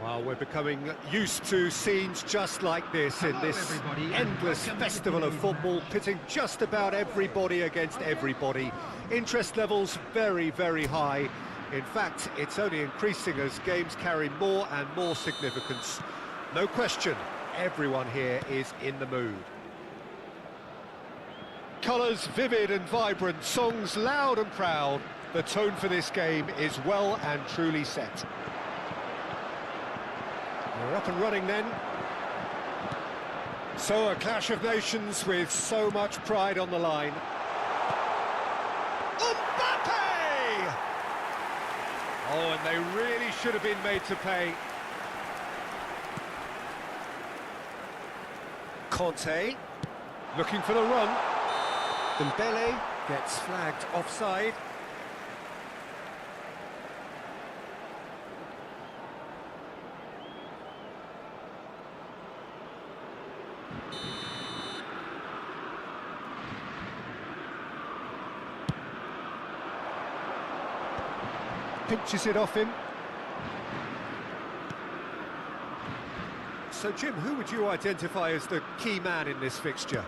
Well, we're becoming used to scenes just like this in this endless festival of football, pitting just about everybody against everybody. Interest levels very, very high. In fact, it's only increasing as games carry more and more significance. No question, everyone here is in the mood. Colours vivid and vibrant, songs loud and proud. The tone for this game is well and truly set. We're up and running then. So a clash of nations with so much pride on the line. Mbappe! Oh, and they really should have been made to pay. Conte, looking for the run. Dembele gets flagged offside. Pinches it off him. So, Jim, who would you identify as the key man in this fixture?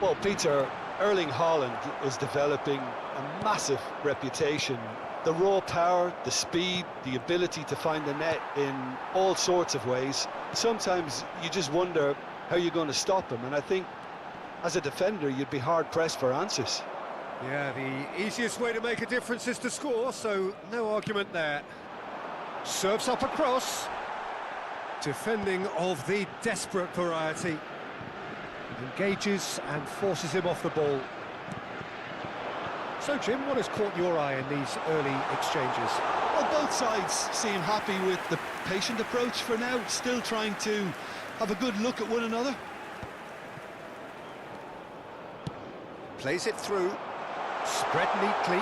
Well, Peter, Erling Haaland is developing a massive reputation. The raw power, the speed, the ability to find the net in all sorts of ways. Sometimes you just wonder how you're going to stop him, and I think as a defender you'd be hard-pressed for answers. Yeah, the easiest way to make a difference is to score, so no argument there. Serves up across. Defending of the desperate variety. Engages and forces him off the ball. So, Jim, what has caught your eye in these early exchanges? Well, both sides seem happy with the patient approach for now, still trying to have a good look at one another. Plays it through. Spread neatly.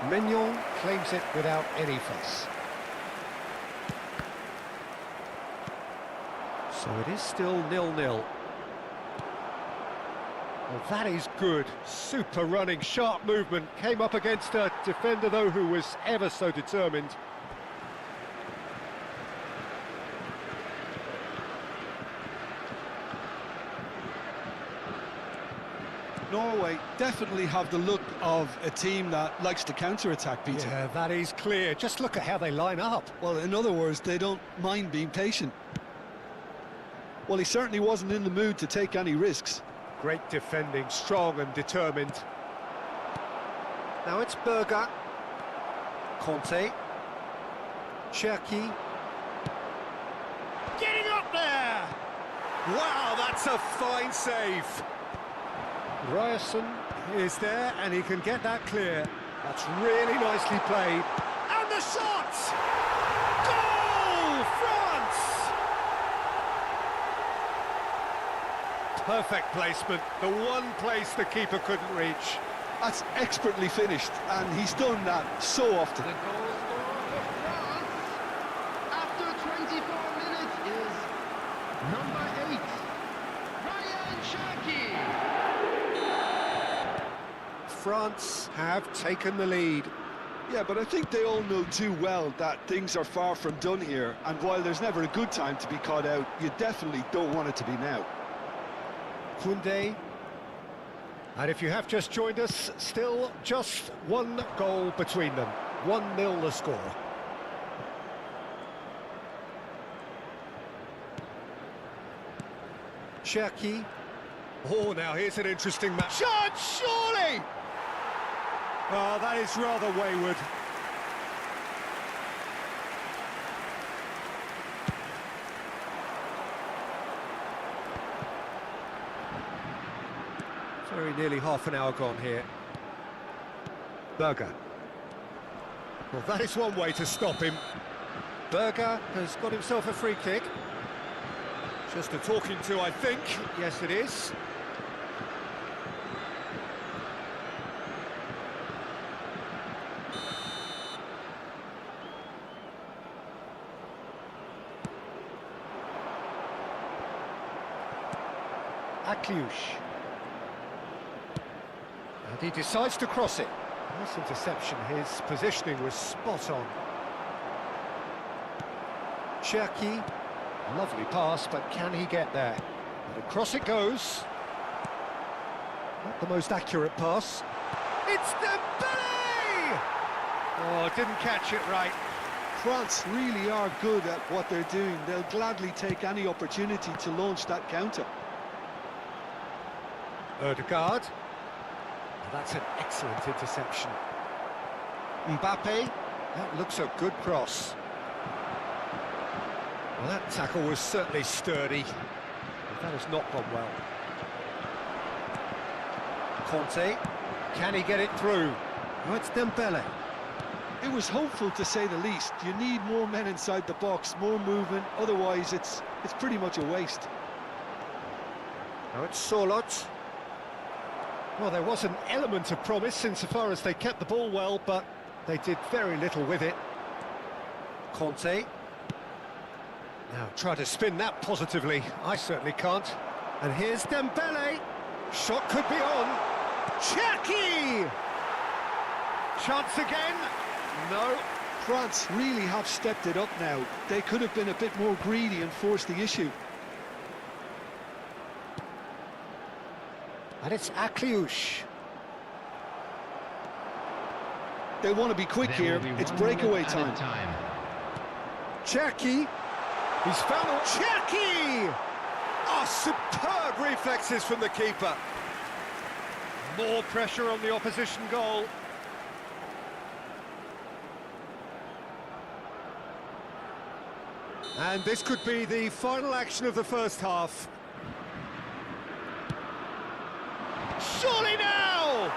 Mignon claims it without any fuss. So it is still 0-0. Well, that is good. Super running, sharp movement. Came up against a defender, though, who was ever so determined. Norway definitely have the look of a team that likes to counter-attack, Peter. Yeah, that is clear. Just look at how they line up. Well, in other words, they don't mind being patient. Well, he certainly wasn't in the mood to take any risks. Great defending, strong and determined. Now it's Berger. Conte. Cherki. Getting up there! Wow, that's a fine save. Ryerson is there, and he can get that clear. That's really nicely played. And the shot! Goal! France! Perfect placement, the one place the keeper couldn't reach. That's expertly finished, and he's done that so often. The goal scorer for France after 24 minutes is number 8, Ryan Cherki. France have taken the lead. Yeah, but I think they all know too well that things are far from done here, and while there's never a good time to be caught out, you definitely don't want it to be now. Koundé. And if you have just joined us, still just one goal between them. 1-0 the score. Cherki. Oh, now here's an interesting match. Shot, surely! Oh, that is rather wayward. Very nearly half an hour gone here. Berger. Well, that is one way to stop him. Berger has got himself a free kick. Just a talking to, I think. Yes, it is. Akliush. And he decides to cross it. Nice interception, his positioning was spot on. Cherki, lovely pass, but can he get there? And across it goes. Not the most accurate pass. It's Dembele! Oh, didn't catch it right. France really are good at what they're doing. They'll gladly take any opportunity to launch that counter. Odegaard. That's an excellent interception. Mbappe. That looks a good cross. Well, that tackle was certainly sturdy, but that has not gone well. Conte. Can he get it through? Oh, it's Dembele. It was hopeful, to say the least. You need more men inside the box, more movement, otherwise it's pretty much a waste. Now it's Sorloth. Well, there was an element of promise insofar as they kept the ball well, but they did very little with it. Conte. Now try to spin that positively. I certainly can't. And here's Dembele. Shot could be on. Cherki! Chance again. No. France really have stepped it up now. They could have been a bit more greedy and forced the issue. And it's Akliouche. They want to be quick here. It's breakaway time. Cherki. He's found Cherki! Oh, superb reflexes from the keeper. More pressure on the opposition goal. And this could be the final action of the first half. Surely now!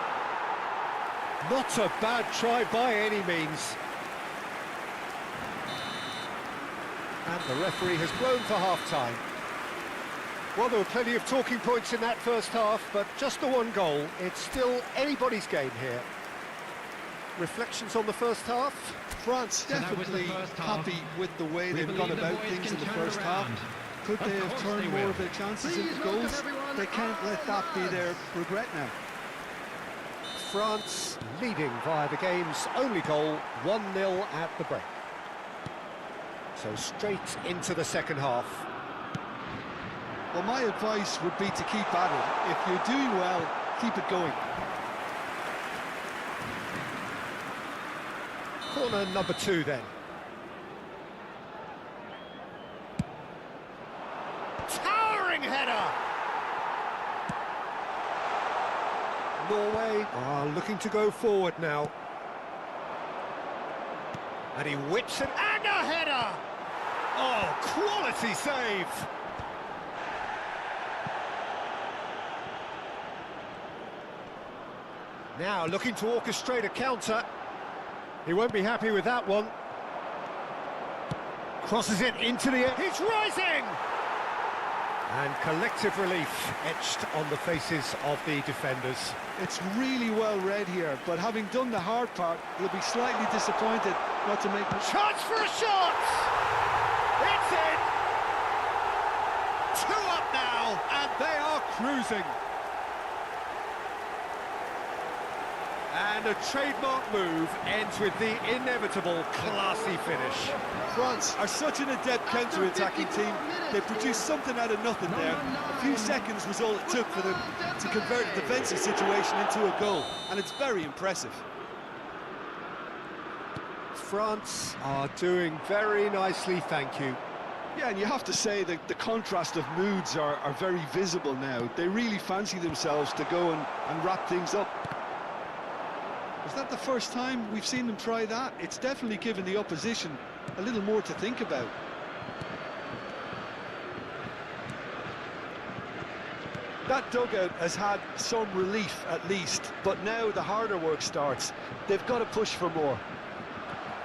Not a bad try by any means. And the referee has blown for half-time. Well, there were plenty of talking points in that first half, but just the one goal. It's still anybody's game here. Reflections on the first half? France definitely happy with the way they've gone about things in the first half. Could they have turned more of their chances into goals? They can't let that be their regret now. France leading via the game's only goal, 1-0 at the break. So straight into the second half. Well, my advice would be to keep at it. If you're doing well, keep it going. Corner number 2 then. Towering header! Norway are looking to go forward now. And he whips it, and a header! Oh, quality save! Now looking to orchestrate a counter. He won't be happy with that one. Crosses it into the air. He's rising! And collective relief etched on the faces of the defenders. It's really well read here, but having done the hard part, he'll be slightly disappointed not to make... Chance for a shot! It's in! 2 up now, and they are cruising. And a trademark move ends with the inevitable classy finish. France are such an adept counter-attacking team. They produced something out of nothing there. A few seconds was all it took for them to convert a defensive situation into a goal, and it's very impressive. France are doing very nicely, thank you. Yeah, and you have to say that the contrast of moods are very visible now. They really fancy themselves to go and wrap things up. Is that the first time we've seen them try that? It's definitely given the opposition a little more to think about. That dugout has had some relief at least, but now the harder work starts. They've got to push for more.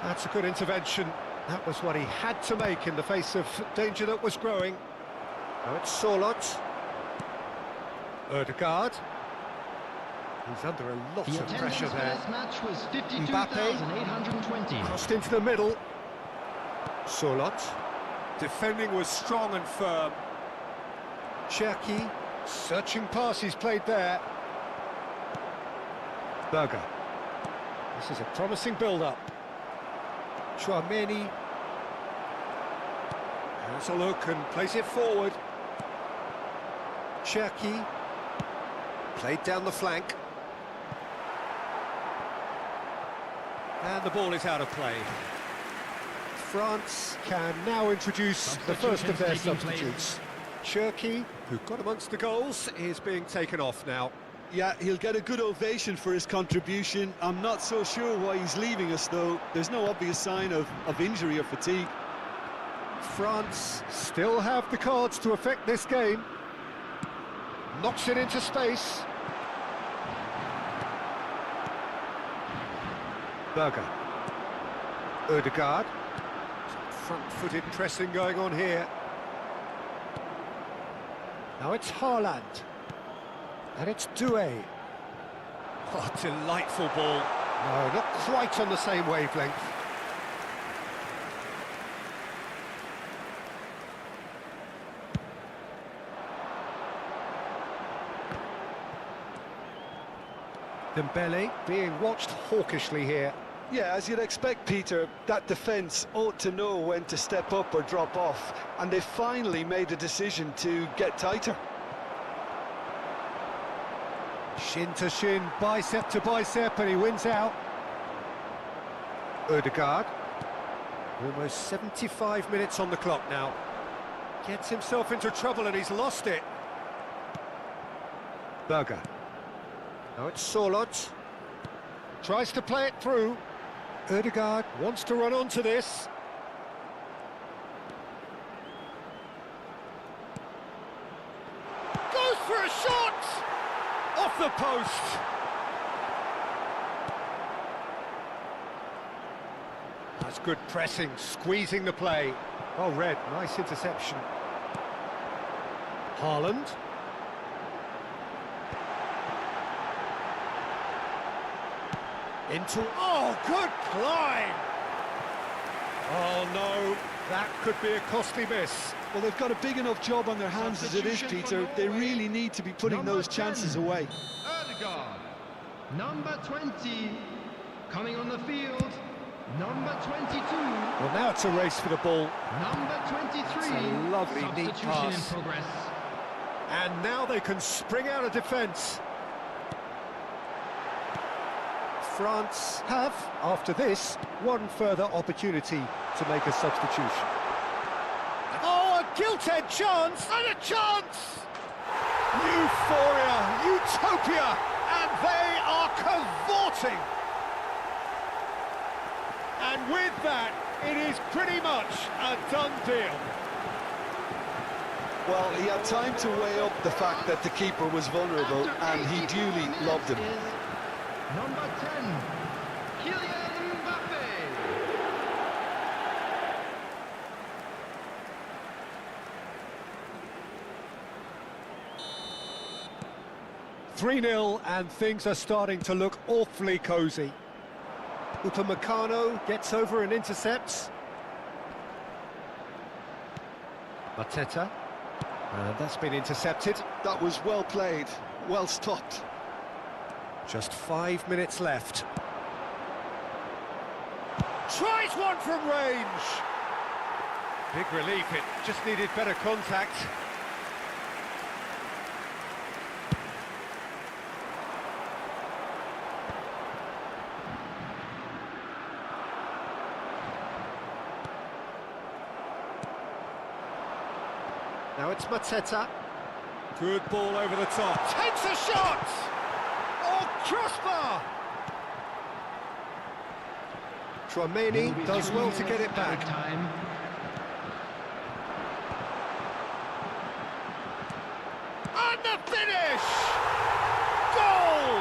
That's a good intervention. That was what he had to make in the face of danger that was growing. Now it's Sorloth. Odegaard. He's under a lot of pressure there. Mbappe crossed into the middle. Sorloth. Defending was strong and firm. Cherki, searching pass he's played there. Berger. This is a promising build-up. Chouameni has a look and plays it forward. Cherki played down the flank. And the ball is out of play. France can now introduce the first of their substitutes. Cherki, who got amongst the goals, is being taken off now. Yeah, he'll get a good ovation for his contribution. I'm not so sure why he's leaving us, though. There's no obvious sign of injury or fatigue. France still have the cards to affect this game. Knocks it into space. Berger. Ødegaard. Front-footed pressing going on here. Now it's Haaland. And it's Doué. Oh, delightful ball. No, not quite on the same wavelength. Dembele being watched hawkishly here. Yeah, as you'd expect, Peter, that defence ought to know when to step up or drop off, and they finally made a decision to get tighter. Shin to shin, bicep to bicep, and he wins out. Ødegaard. Almost 75 minutes on the clock now. Gets himself into trouble and he's lost it. Berger. Now it's Sorloth. Tries to play it through. Ødegaard wants to run onto this. Goes for a shot! Off the post! That's good pressing, squeezing the play. Well read, nice interception. Haaland. Into, oh, good climb! Oh no, that could be a costly miss. Well, they've got a big enough job on their hands as it is, Peter. They really need to be putting those chances away. Ødegaard. Number 20, coming on the field. Number 22. Well, now it's a race for the ball. Number 23. It's a lovely, neat pass. In progress. And now they can spring out of defence. France have, after this, one further opportunity to make a substitution. Oh, a gilt-edged chance! And a chance! Euphoria, utopia, and they are cavorting! And with that, it is pretty much a done deal. Well, he had time to weigh up the fact that the keeper was vulnerable, and he duly loved him. Number 10, Kylian Mbappe. 3-0, and things are starting to look awfully cosy. Upamecano gets over and intercepts. Mateta. And that's been intercepted. That was well played, well stopped. Just 5 minutes left. Tries one from range. Big relief, it just needed better contact. Now it's Mateta. Good ball over the top. Takes a shot! Oh, crossbar! Chouameni does well to get it back. Time. And the finish! Goal!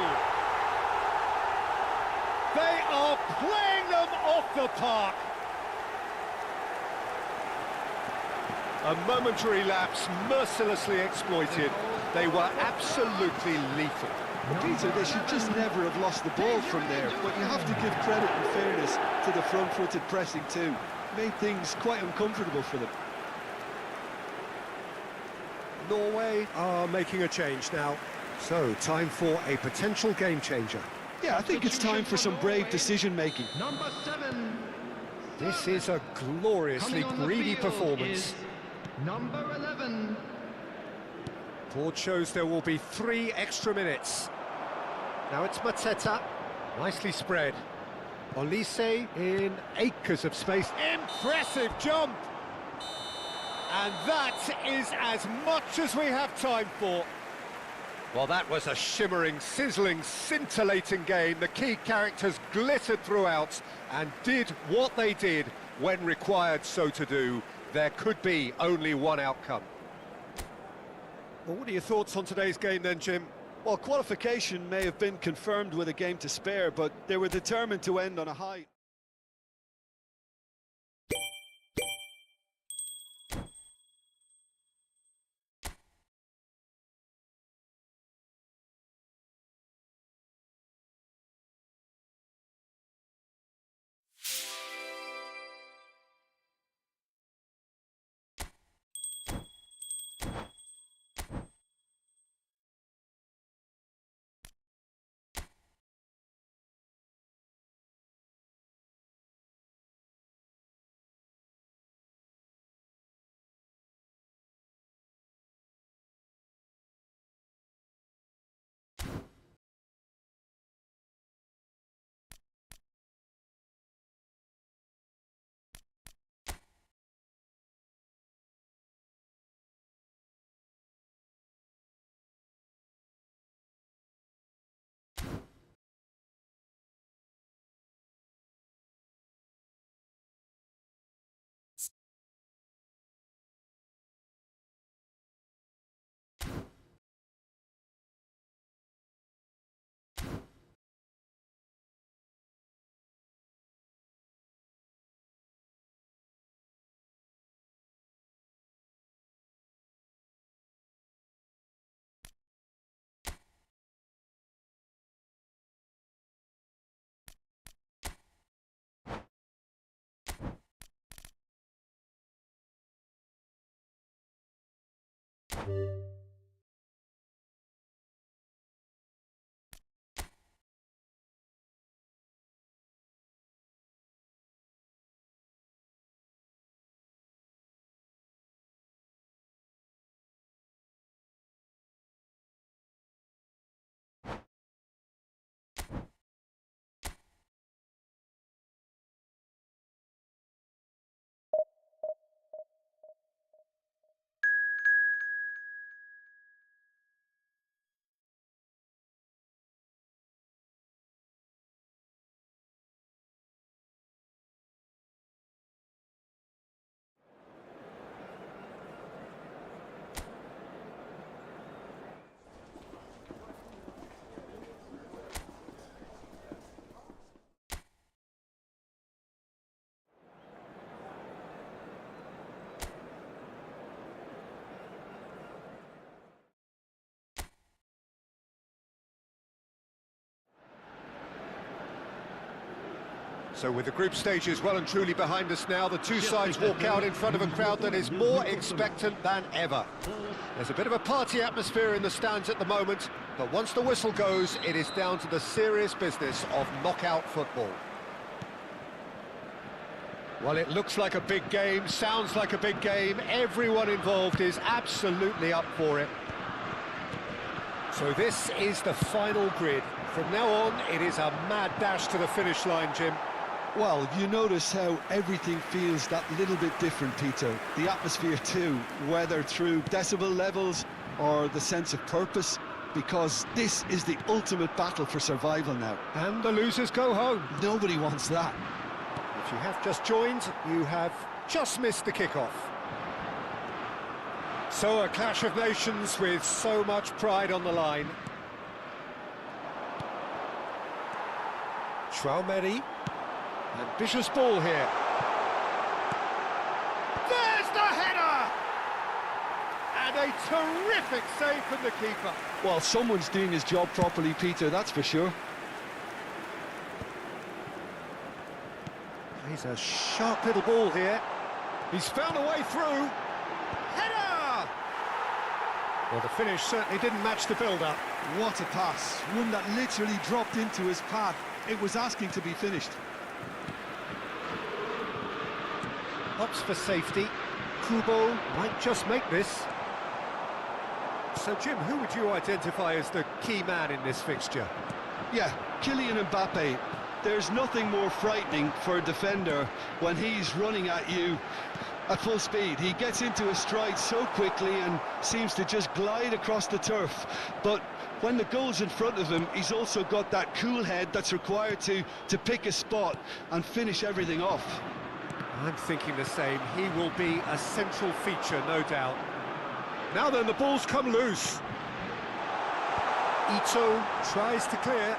They are playing them off the park. A momentary lapse, mercilessly exploited. They were absolutely lethal. Peter, they should just never have lost the ball from there, but you have to give credit and fairness to the front-footed pressing too. Made things quite uncomfortable for them. Norway are making a change now. So, time for a potential game changer. Yeah, I think it's time for some brave decision-making. Number 7. This is a gloriously Coming on the greedy field performance. is number 11. Board shows there will be 3 extra minutes. Now it's Mateta, nicely spread. Olise in acres of space. Impressive jump! And that is as much as we have time for. Well, that was a shimmering, sizzling, scintillating game. The key characters glittered throughout and did what they did when required so to do. There could be only one outcome. Well, what are your thoughts on today's game then, Jim? Well, qualification may have been confirmed with a game to spare, but they were determined to end on a high. So with the group stages well and truly behind us now, the two sides walk out in front of a crowd that is more expectant than ever. There's a bit of a party atmosphere in the stands at the moment, but once the whistle goes, it is down to the serious business of knockout football. Well, it looks like a big game, sounds like a big game. Everyone involved is absolutely up for it. So this is the final grid. From now on, it is a mad dash to the finish line, Jim. Well, you notice how everything feels that little bit different, Peter. The atmosphere too, whether through decibel levels or the sense of purpose, because this is the ultimate battle for survival now. And the losers go home. Nobody wants that. If you have just joined, you have just missed the kickoff. So a clash of nations with so much pride on the line. Traumeri. Ambitious ball here. There's the header! And a terrific save from the keeper. Well, someone's doing his job properly, Peter, that's for sure. He's a sharp little ball here. He's found a way through. Header! Well, the finish certainly didn't match the build-up. What a pass, one that literally dropped into his path. It was asking to be finished. Opts for safety. Kubo might just make this. So, Jim, who would you identify as the key man in this fixture? Yeah, Kylian Mbappe. There's nothing more frightening for a defender when he's running at you at full speed. He gets into a stride so quickly and seems to just glide across the turf. But when the goal's in front of him, he's also got that cool head that's required to pick a spot and finish everything off. I'm thinking the same. He will be a central feature, no doubt. Now then, the ball's come loose. Ito tries to clear.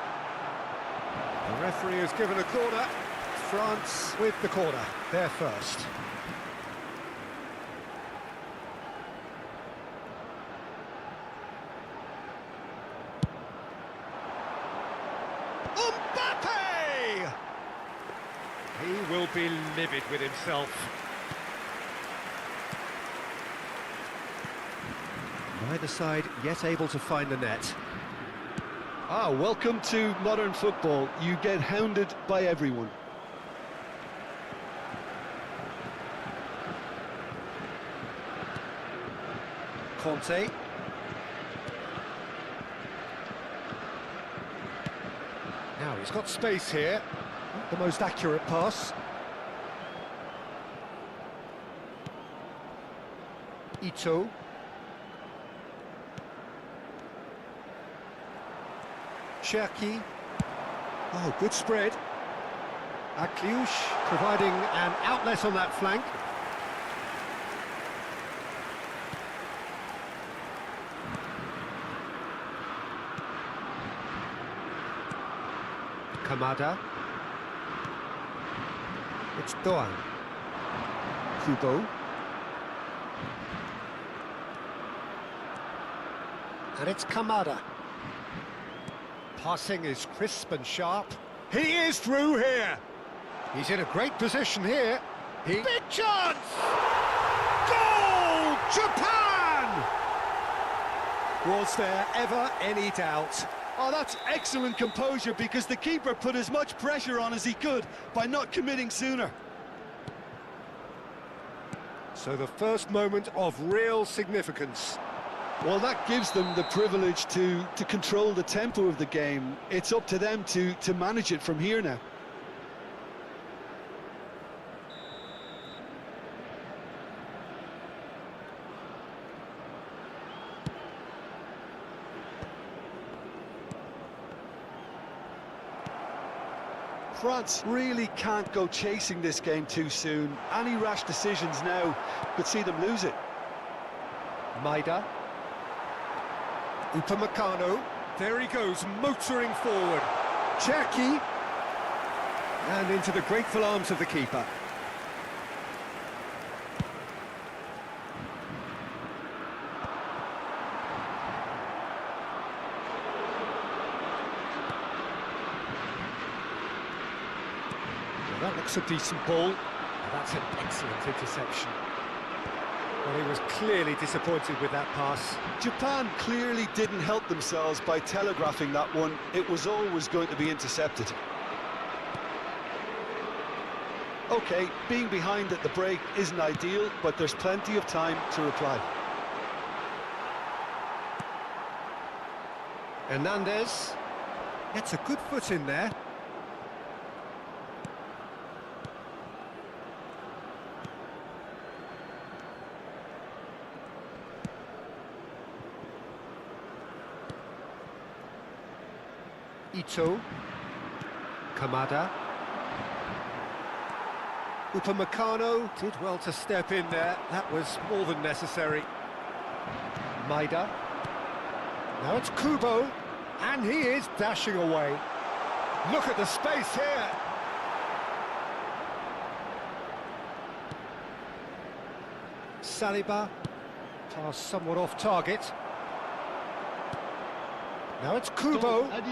The referee has given a corner. France with the corner. They're first. Mbappe! He will be livid with himself. Neither side yet able to find the net. Ah, welcome to modern football. You get hounded by everyone. Conte. Now he's got space here. Not the most accurate pass. Ito. Cherki. Oh, good spread. Akliouche providing an outlet on that flank. Kamada. It's Doan. Kubo. And it's Kamada. Passing is crisp and sharp. He is through here. He's in a great position here. Big chance! Goal! Japan! Was there ever any doubt? Oh, that's excellent composure, because the keeper put as much pressure on as he could by not committing sooner. So the first moment of real significance. Well, that gives them the privilege to control the tempo of the game. It's up to them to manage it from here now. France really can't go chasing this game too soon. Any rash decisions now could see them lose it. Maida. Upamecano. There he goes, motoring forward. Cherki. And into the grateful arms of the keeper. That looks a decent ball. That's an excellent interception. Well, he was clearly disappointed with that pass. Japan clearly didn't help themselves by telegraphing that one. It was always going to be intercepted. OK, being behind at the break isn't ideal, but there's plenty of time to reply. Hernandez gets a good foot in there. Ito. Kamada. Upamecano did well to step in there. That was more than necessary. Maida. Now it's Kubo. And he is dashing away. Look at the space here. Saliba. Pass somewhat off target. Now it's Kubo, and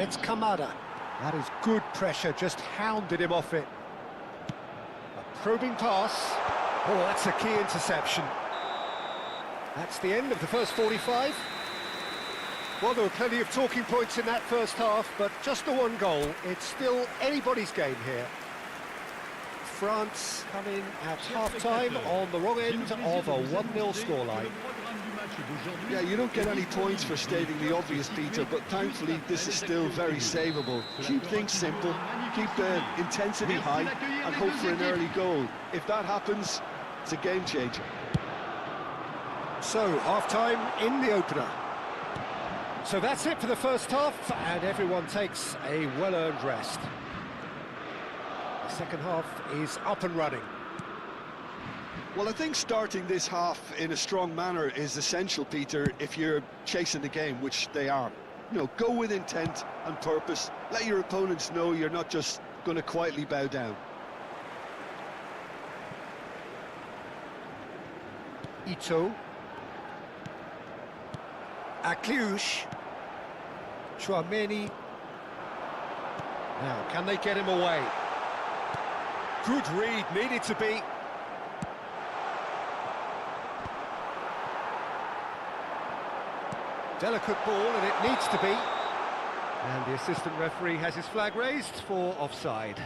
it's Kamada. That is good pressure, just hounded him off it. A probing pass. Oh, that's a key interception. That's the end of the first 45. Well, there were plenty of talking points in that first half, but just the one goal. It's still anybody's game here. France come in at half-time on the wrong end of a 1-0 scoreline. Yeah, you don't get any points for stating the obvious, Peter, but thankfully this is still very savable. Keep things simple, keep the intensity high, and hope for an early goal. If that happens, it's a game changer. So, half-time in the opener. So that's it for the first half, and everyone takes a well-earned rest. The second half is up and running. Well, I think starting this half in a strong manner is essential, Peter, if you're chasing the game, which they are. You know, go with intent and purpose. Let your opponents know you're not just going to quietly bow down. Ito. Akliush. Chouameni. Now, can they get him away? Good read, needed to be. Delicate ball, and it needs to be. And the assistant referee has his flag raised for offside.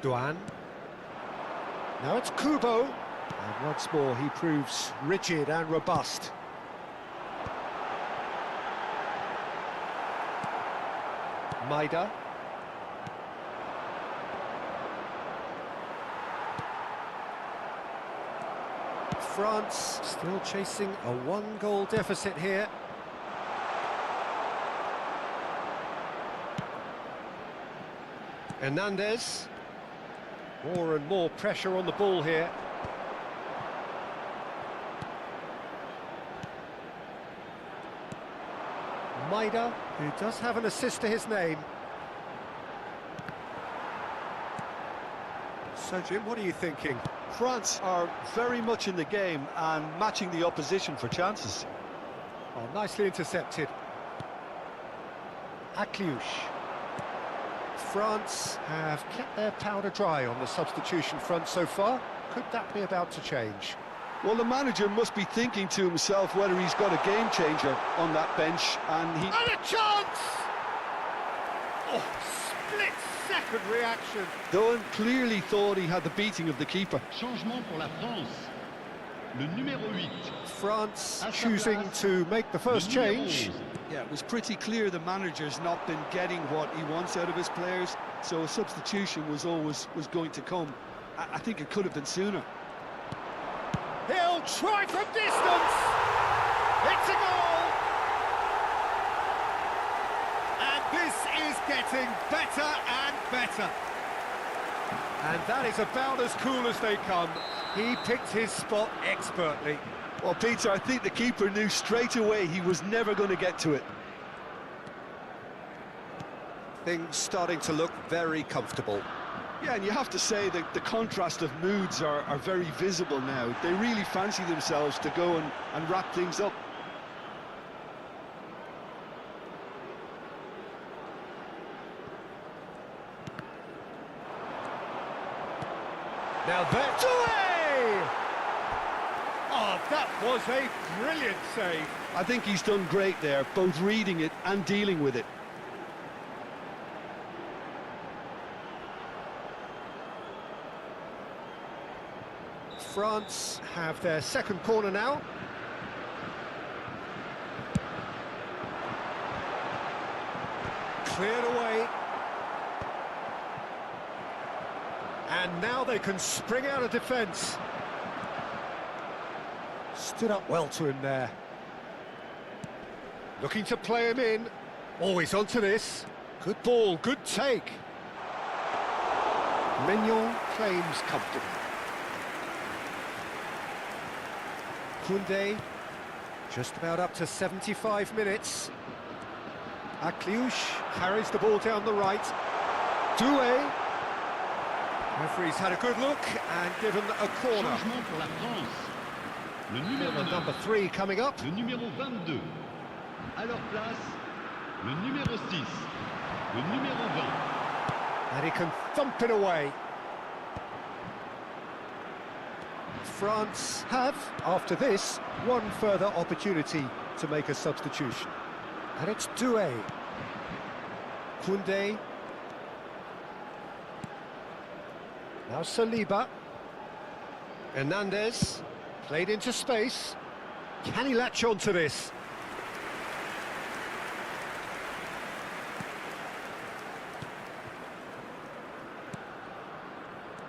Duan. Now it's Kubo. And once more he proves rigid and robust. Maida. France still chasing a 1-goal deficit here. Hernandez. More and more pressure on the ball here. Maida, who does have an assist to his name. So, Jim, what are you thinking? France are very much in the game and matching the opposition for chances. Oh, nicely intercepted. Akliush. France have kept their powder dry on the substitution front so far. Could that be about to change? Well, the manager must be thinking to himself whether he's got a game changer on that bench, and he... And a chance! Oh, split-second reaction. Doan clearly thought he had the beating of the keeper. Changement pour la France. Le numéro 8. France choosing to make the first change. Yeah, it was pretty clear the manager's not been getting what he wants out of his players, so a substitution was going to come. I think it could have been sooner. He'll try from distance. It's a goal. And this is getting better and better. And that is about as cool as they come. He picked his spot expertly. Well, Peter, I think the keeper knew straight away he was never going to get to it. Things starting to look very comfortable. Yeah, and you have to say that the contrast of moods are very visible now. They really fancy themselves to go and wrap things up. Now that's away! Oh, that was a brilliant save. I think he's done great there, both reading it and dealing with it. France have their second corner now. Cleared away. And now they can spring out of defence. Stood up well to him there. Looking to play him in. Always onto this. Good ball, good take. Mignon claims comfortably. Koundé, just about up to 75 minutes. Akliush carries the ball down the right. Doué. Referee's had a good look and given a corner. Changement pour la France. Le numéro 9. Number 3 coming up. Le numéro 22. À leur place, le numéro 6, le numéro 20. And he can thump it away. France have, after this, one further opportunity to make a substitution. And it's Doué. Koundé. Now Saliba. Hernandez. Played into space. Can he latch on to this?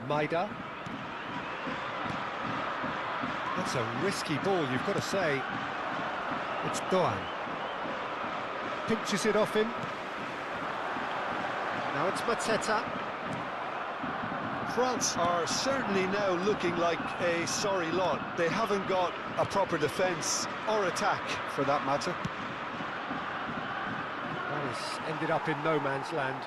Maida. That's a risky ball, you've got to say. It's Doan. Pinches it off him. Now it's Mateta. France are certainly now looking like a sorry lot. They haven't got a proper defence or attack, for that matter. That has ended up in no man's land.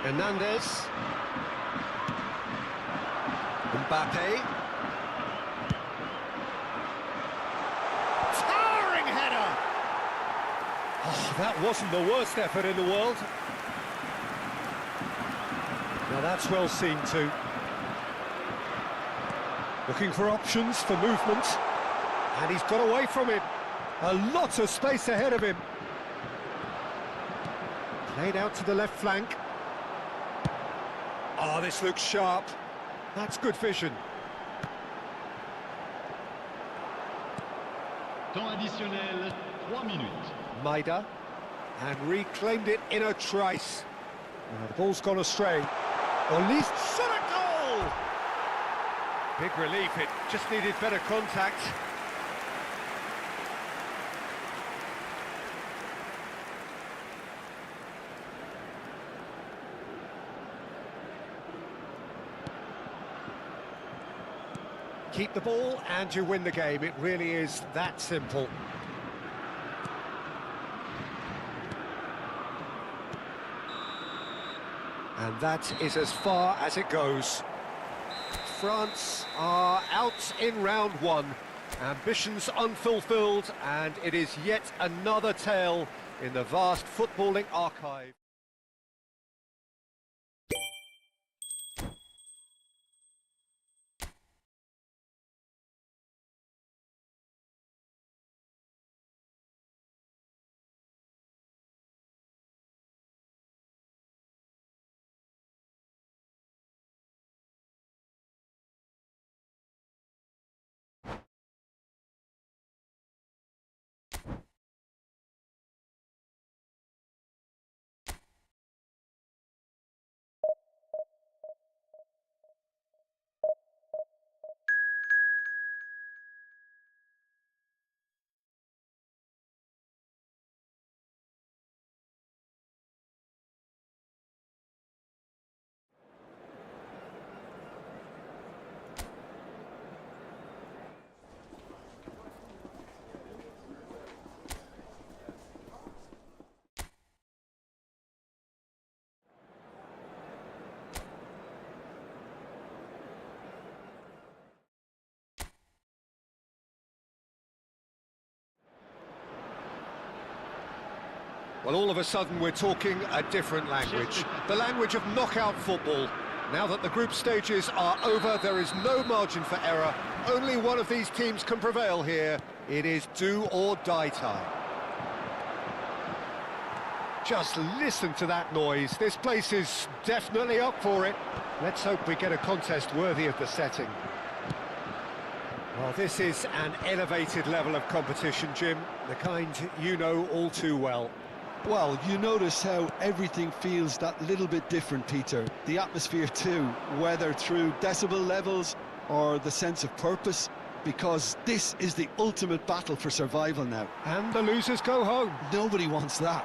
Hernandez. Mbappe. Towering header! Oh, that wasn't the worst effort in the world. Now that's well seen too. Looking for options for movement. And he's got away from it. A lot of space ahead of him. Played out to the left flank. Oh, this looks sharp. That's good vision. Temps additionnel, 3 minutes. Maida. And reclaimed it in a trice. The ball's gone astray. Or at least shot a goal! Big relief, it just needed better contact. Keep the ball and you win the game. It really is that simple. And that is as far as it goes. France are out in round one. Ambitions unfulfilled, and it is yet another tale in the vast footballing archive. Well, all of a sudden we're talking a different language. The language of knockout football. Now that the group stages are over, there is no margin for error. Only one of these teams can prevail here. It is do or die time. Just listen to that noise. This place is definitely up for it. Let's hope we get a contest worthy of the setting. Well, this is an elevated level of competition, Jim. The kind you know all too well. Well, you notice how everything feels that little bit different, Peter. The atmosphere too, whether through decibel levels or the sense of purpose, because this is the ultimate battle for survival now. And the losers go home. Nobody wants that.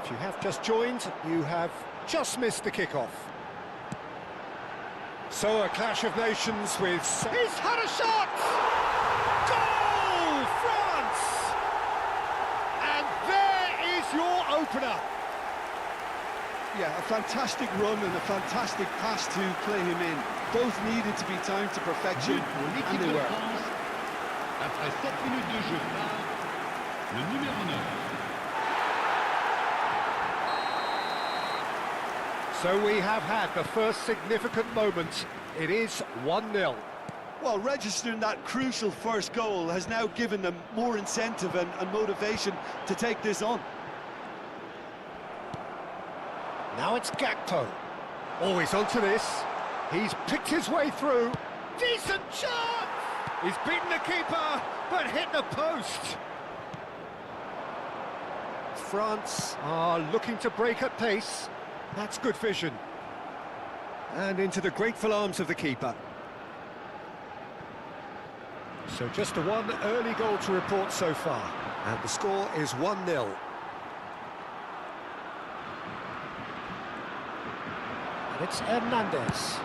If you have just joined, you have just missed the kickoff. So a clash of nations with... He's had a shot! Goal! France! And there is your opener. Yeah, a fantastic run and a fantastic pass to play him in. Both needed to be timed to perfection, Pour and l'équipe they de were. France, après 7 minutes de jeu par le numéro 9. So we have had the first significant moment. It is 1-0. Well, registering that crucial first goal has now given them more incentive and motivation to take this on. Now it's Gakpo. Always onto this. He's picked his way through. Decent chance! He's beaten the keeper, but hit the post. France are looking to break at pace. That's good vision. And into the grateful arms of the keeper. So just the one early goal to report so far. And the score is 1-0. And it's Hernandez.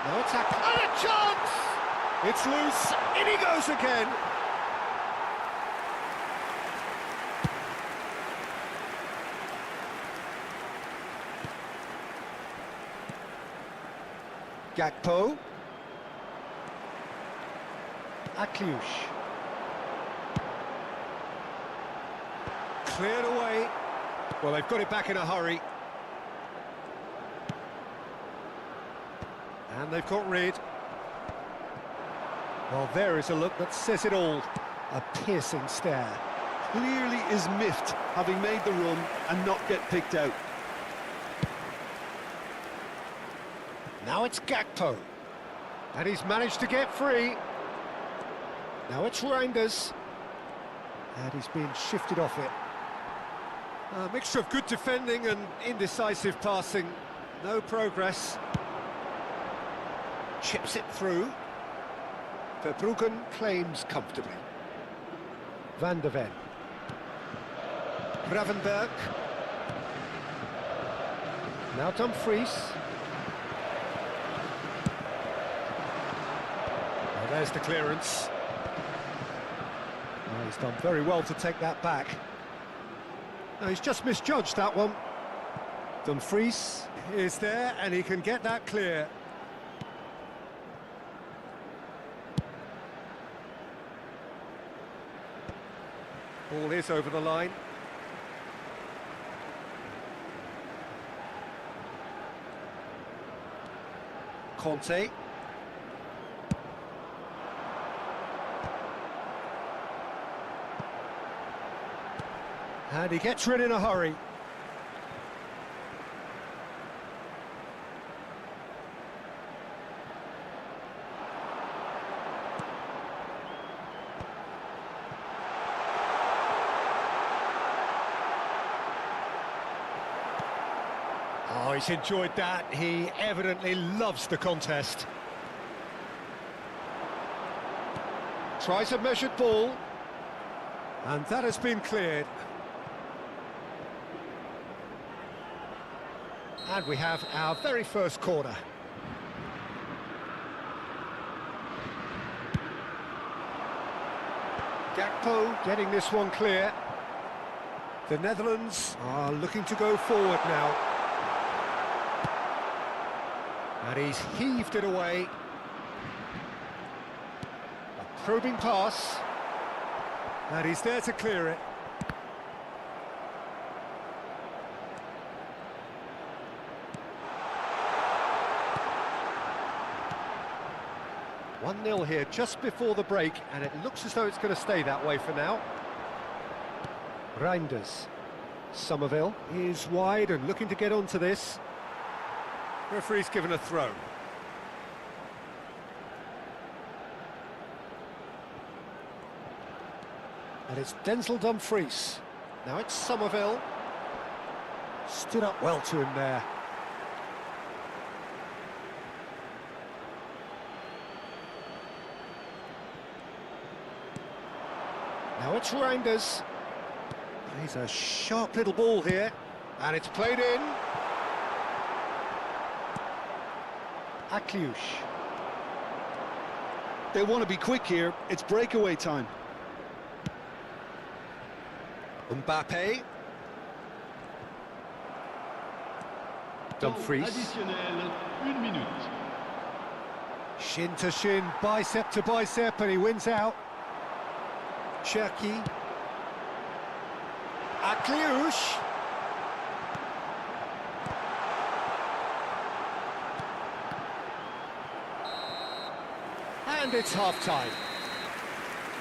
Now it's and a chance! It's loose, in he goes again. Gakpo. Akliush. Cleared away. Well, they've got it back in a hurry. And they've got rid. Well, there is a look that says it all. A piercing stare. Clearly is miffed, having made the run and not get picked out. Now it's Gakpo. And he's managed to get free. Now it's Reinders. And he's being shifted off it. A mixture of good defending and indecisive passing. No progress. Chips it through. Verbruggen claims comfortably. Van der Ven. Gravenberg. Now Dumfries. Well, there's the clearance. Oh, he's done very well to take that back. No, he's just misjudged that one. Dumfries is there and he can get that clear. Ball is over the line. Conte. And he gets rid in a hurry. Oh, he's enjoyed that. He evidently loves the contest. Tries a measured ball. And that has been cleared. And we have our very first corner. Gakpo getting this one clear. The Netherlands are looking to go forward now. And he's heaved it away. A probing pass. And he's there to clear it. One 0 here just before the break, and it looks as though it's going to stay that way for now. Reinders. Somerville is wide and looking to get onto this. Referee's given a throw. And it's Denzel Dumfries. Now it's Somerville. Stood up well to him there. Now it's Reinders. He's a sharp little ball here. And it's played in. Akliush. They want to be quick here. It's breakaway time. Mbappe. Dumfries. additionnel, 1 minute. Shin to shin, bicep to bicep, and he wins out. Cherki. Akliouche. And it's half-time.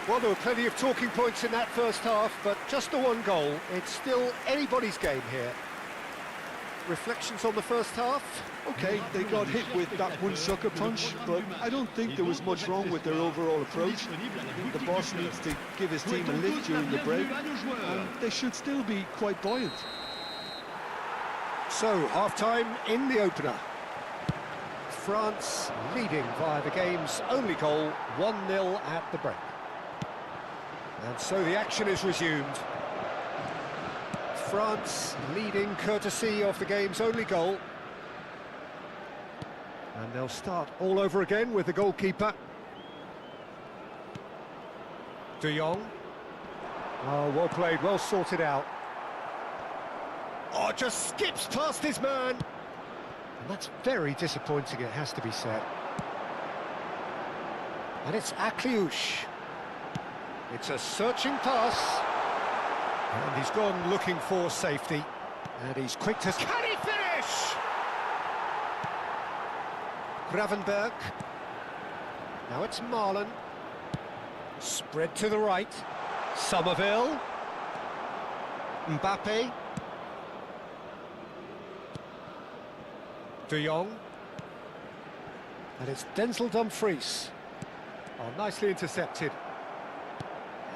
Well, there were plenty of talking points in that first half, but just the one goal. It's still anybody's game here. Reflections on the first half? Okay, they got hit with that one sucker punch, but I don't think there was much wrong with their overall approach. I think the boss needs to give his team a lift during the break, and they should still be quite buoyant. So, half-time in the opener. France leading via the game's only goal, 1-0 at the break. And so the action is resumed. France leading courtesy of the game's only goal. And they'll start all over again with the goalkeeper. De Jong. Oh, well played, well sorted out. Oh, just skips past his man. And that's very disappointing, it has to be said. And it's Akliouche. It's a searching pass. And he's gone looking for safety. And he's quick to... Can he finish? Gravenberg. Now it's Marlon. Spread to the right. Somerville. Mbappe. De Jong. And it's Denzel Dumfries. Oh, nicely intercepted.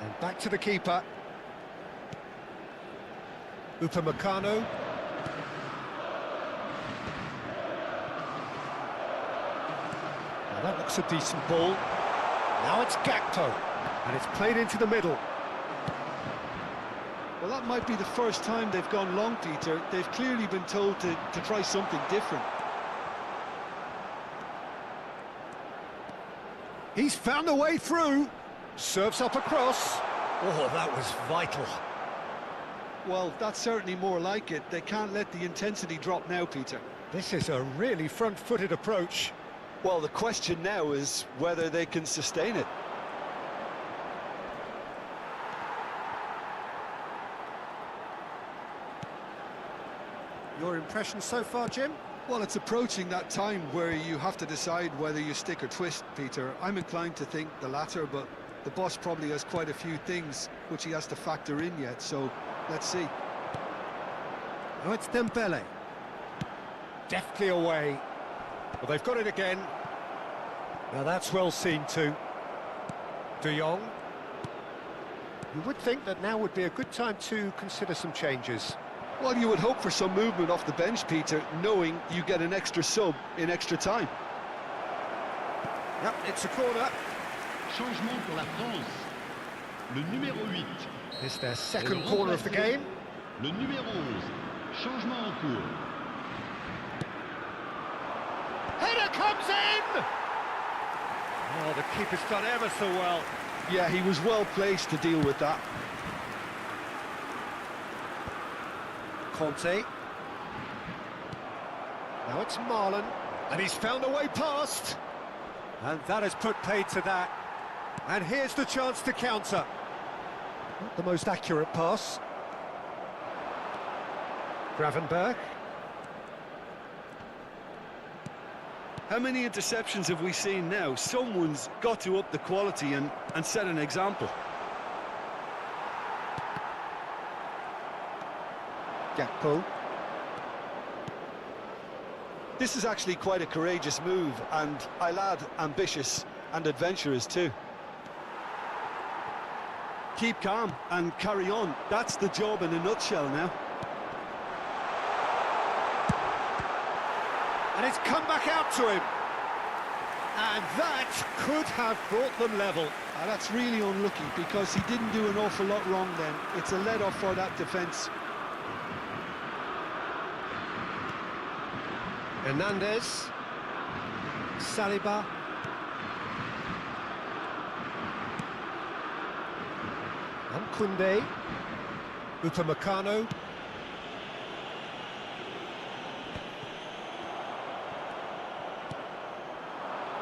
And back to the keeper. Upamecano. Now that looks a decent ball. Now it's Gakpo. And it's played into the middle. Well, that might be the first time they've gone long, Peter. They've clearly been told to try something different. He's found a way through. Serves up across. Oh, that was vital. Well, that's certainly more like it. They can't let the intensity drop now, Peter. This is a really front-footed approach. Well, the question now is whether they can sustain it. Your impression so far, Jim? Well, it's approaching that time where you have to decide whether you stick or twist, Peter. I'm inclined to think the latter, but the boss probably has quite a few things which he has to factor in yet, so let's see. Oh, it's Dembele. Deftly away. Well, they've got it again. Now that's well seen too. De Jong. You would think that now would be a good time to consider some changes. Well, you would hope for some movement off the bench, Peter, knowing you get an extra sub in extra time. Yep, it's a corner. Changement pour la France. Le numéro 8. It's their second corner of the game. Le numéro 11. Changement en cours. Header comes in! Oh, the keeper's done ever so well. Yeah, he was well placed to deal with that. Conte. Now it's Marlon. And he's found a way past. And that has put paid to that. And here's the chance to counter. Not the most accurate pass. Gravenberg. How many interceptions have we seen now? Someone's got to up the quality and set an example. Gakpo. This is actually quite a courageous move, and I'll add ambitious and adventurous too. Keep calm and carry on. That's the job in a nutshell now. And it's come back out to him. And that could have brought them level. That's really unlucky because he didn't do an awful lot wrong then. It's a let-off for that defence. Hernandez. Saliba. And Koundé. Upamecano.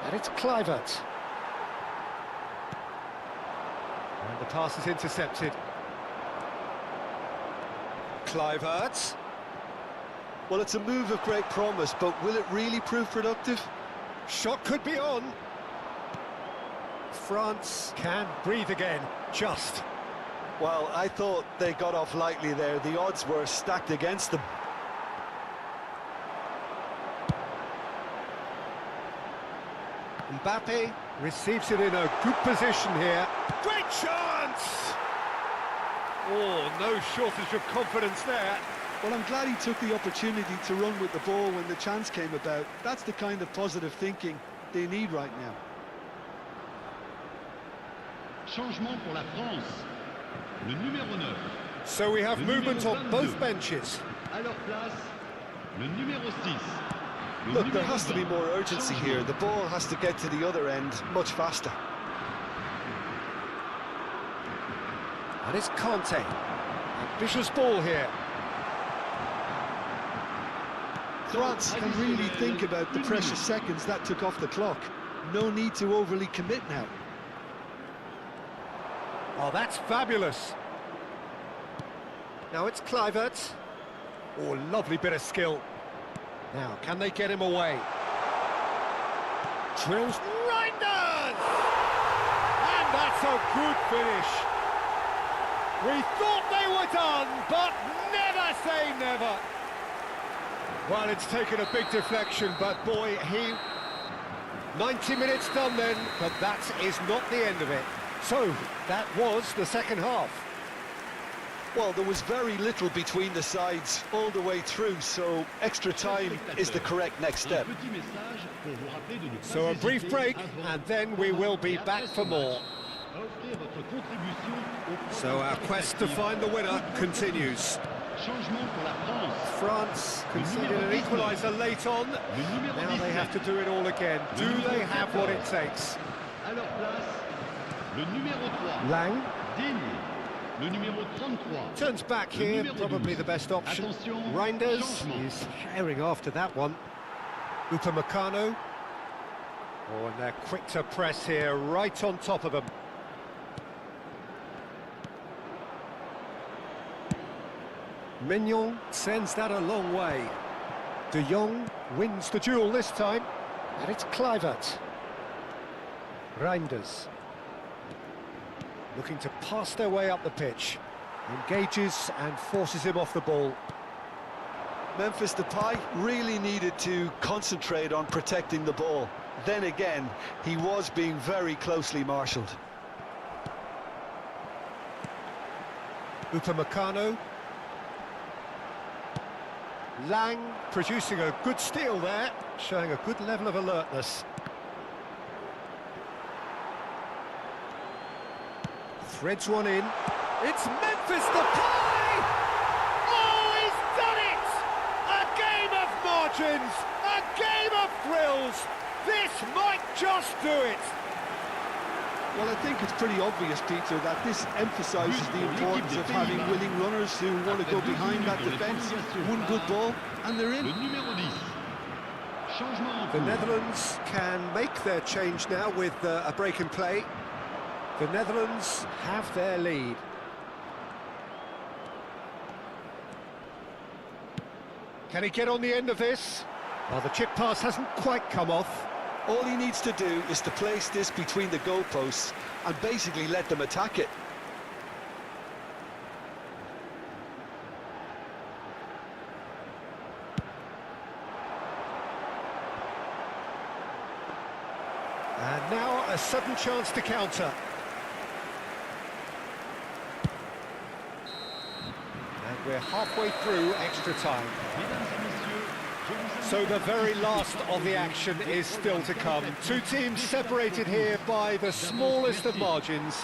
And it's Kluivert. And the pass is intercepted. Kluivert. Well, it's a move of great promise, but will it really prove productive? Shot could be on. France can breathe again, just. Well, I thought they got off lightly there. The odds were stacked against them. Mbappe receives it in a good position here. Great chance! Oh, no shortage of confidence there. Well, I'm glad he took the opportunity to run with the ball when the chance came about. That's the kind of positive thinking they need right now. Changement pour la France. Le numéro 9. So we have movement on both benches. À leur place, le numéro 6. Look, there has to be more urgency here. The ball has to get to the other end much faster. And it's Conte. Ambitious ball here. France can really think about the precious seconds that took off the clock. No need to overly commit now. Oh, that's fabulous. Now it's Kluivert. Oh, lovely bit of skill. Now, can they get him away? Drills Reinders! And that's a good finish. We thought they were done, but never say never. Well, it's taken a big deflection, but boy, 90 minutes done then, but that is not the end of it. So, that was the second half. Well, there was very little between the sides all the way through, so extra time is the correct next step. So a brief break, and then we will be back for more. So our quest to find the winner continues. France conceded an equaliser late on. Now they have to do it all again. Do they have what it takes? Lang turns back here, probably the best option. Reinders is herring after that one. Upamecano. Oh, and they're quick to press here, right on top of them. Mignon sends that a long way. De Jong wins the duel this time, and it's Kluivert. Reinders looking to pass their way up the pitch. Engages and forces him off the ball. Memphis Depay really needed to concentrate on protecting the ball. Then again, he was being very closely marshalled. Upamecano. Lang producing a good steal there, showing a good level of alertness. Threads one in. It's Memphis Depay! Oh, he's done it! A game of margins, a game of thrills. This might just do it. Well, I think it's pretty obvious, Peter, that this emphasises the importance of having willing runners who want to go behind that defence, one good ball, and they're in. The Netherlands can make their change now with a break in play. The Netherlands have their lead. Can he get on the end of this? Well, the chip pass hasn't quite come off. All he needs to do is to place this between the goalposts and basically let them attack it. And now a sudden chance to counter. And we're halfway through extra time. So the very last of the action is still to come. Two teams separated here by the smallest of margins.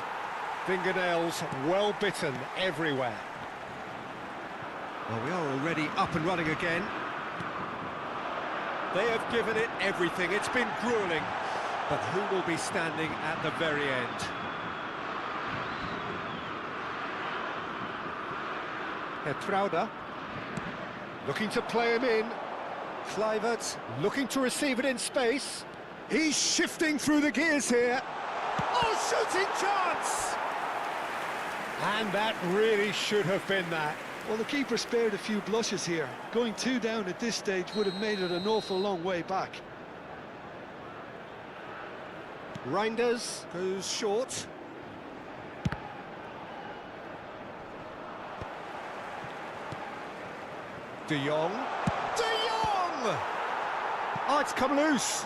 Fingernails well bitten everywhere. Well, we are already up and running again. They have given it everything. It's been grueling. But who will be standing at the very end? Petrauda looking to play him in. Kluivert looking to receive it in space. He's shifting through the gears here. Oh, shooting chance! And that really should have been that. Well, the keeper spared a few blushes here. Going 2 down at this stage would have made it an awful long way back. Reinders goes short. De Jong. De Jong! Oh, it's come loose.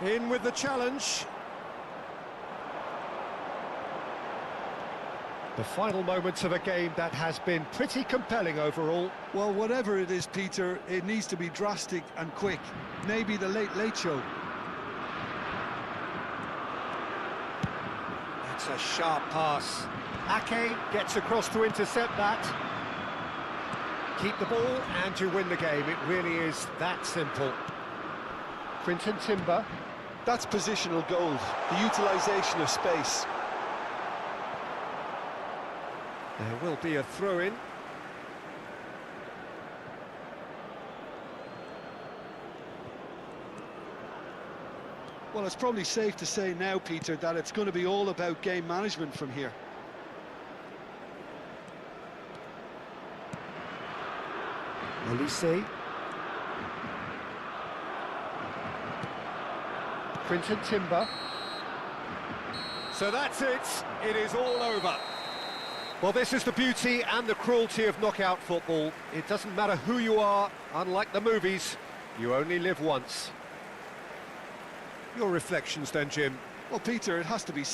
In with the challenge. The final moments of a game that has been pretty compelling overall. Well, whatever it is, Peter, it needs to be drastic and quick. Maybe the late show. That's a sharp pass. Ake gets across to intercept that. Keep the ball and you win the game. It really is that simple. Quinton Timber. That's positional gold, the utilisation of space. There will be a throw-in. Well, it's probably safe to say now, Peter, that it's going to be all about game management from here. Elise. Quinton Timber. So that's it. It is all over. Well, this is the beauty and the cruelty of knockout football. It doesn't matter who you are, unlike the movies, you only live once. Your reflections then, Jim? Well, Peter, it has to be said.